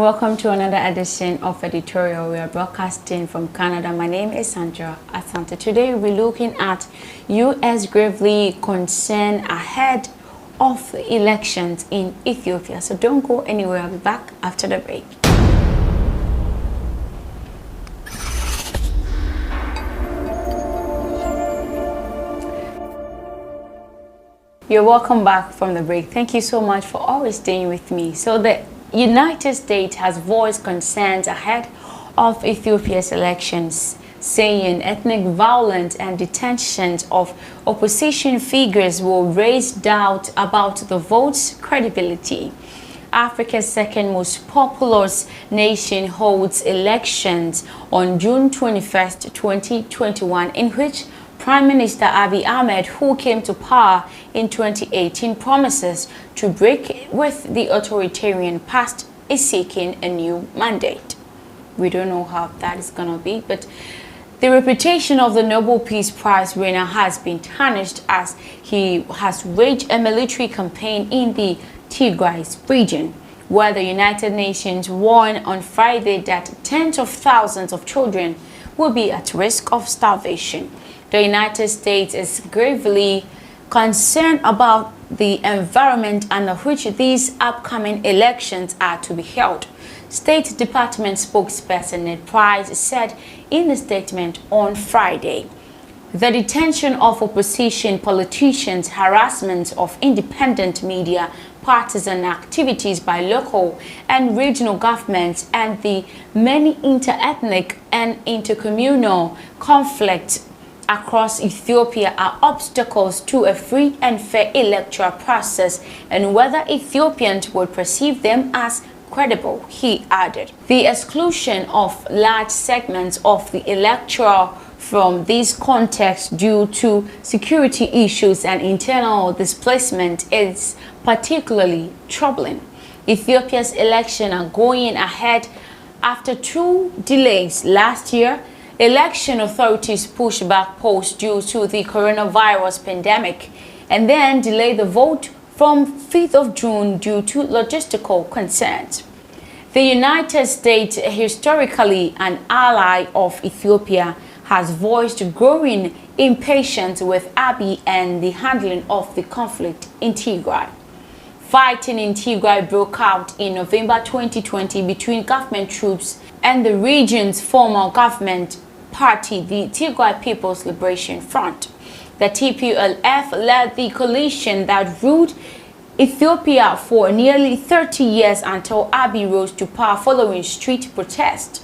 welcome to another edition of Editorial. We are broadcasting from Canada. My name is Sandra Asante. Today we're looking at U.S. gravely concerned ahead of the elections in Ethiopia. So don't go anywhere. I'll be back after the break. You're welcome back from the break. Thank you so much for always staying with me. So the United States has voiced concerns ahead of Ethiopia's elections, saying ethnic violence and detentions of opposition figures will raise doubt about the vote's credibility. Africa's second most populous nation holds elections on June 21st, 2021, in which Prime Minister Abiy Ahmed, who came to power in 2018, promises to break with the authoritarian past, is seeking a new mandate. We don't know how that is going to be, but the reputation of the Nobel Peace Prize winner has been tarnished as he has waged a military campaign in the Tigray region, where the United Nations warned on Friday that tens of thousands of children will be at risk of starvation. The United States is gravely concerned about the environment under which these upcoming elections are to be held. State Department spokesperson Ned Price said in a statement on Friday. The detention of opposition politicians, harassment of independent media, partisan activities by local and regional governments, and the many inter-ethnic and intercommunal conflicts across Ethiopia are obstacles to a free and fair electoral process, and whether Ethiopians would perceive them as credible, he added. The exclusion of large segments of the electoral from this context due to security issues and internal displacement is particularly troubling. Ethiopia's elections are going ahead after 2 delays last year. Election authorities pushed back polls due to the coronavirus pandemic and then delayed the vote from 5th of June due to logistical concerns. The United States, historically an ally of Ethiopia, has voiced growing impatience with Abiy and the handling of the conflict in Tigray. Fighting in Tigray broke out in November 2020 between government troops and the region's former government party, the Tigray People's Liberation Front. The TPLF led the coalition that ruled Ethiopia for nearly 30 years until Abiy rose to power following street protests.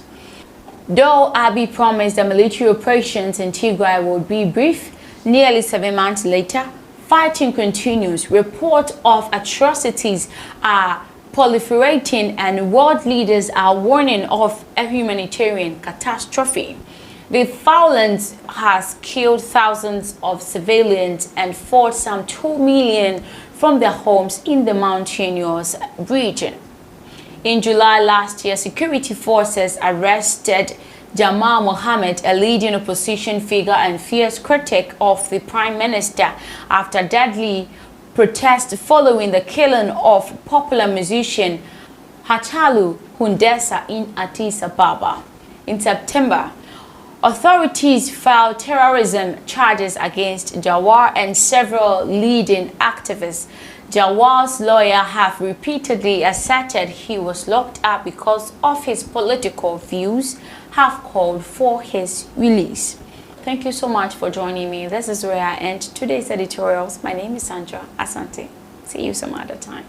Though Abiy promised the military operations in Tigray would be brief, nearly 7 months later, fighting continues. Reports of atrocities are proliferating and world leaders are warning of a humanitarian catastrophe. The violence has killed thousands of civilians and forced some 2 million from their homes in the mountainous region. In July last year, security forces arrested Jamal Mohammed, a leading opposition figure and fierce critic of the Prime Minister, after deadly protests following the killing of popular musician Hachalu Hundessa in Addis Ababa. In September, authorities filed terrorism charges against Jawar and several leading activists. Jawar's lawyer have repeatedly asserted he was locked up because of his political views, have called for his release. Thank you so much for joining me. This is where I end today's editorials. My name is Sandra Asante. See you some other time.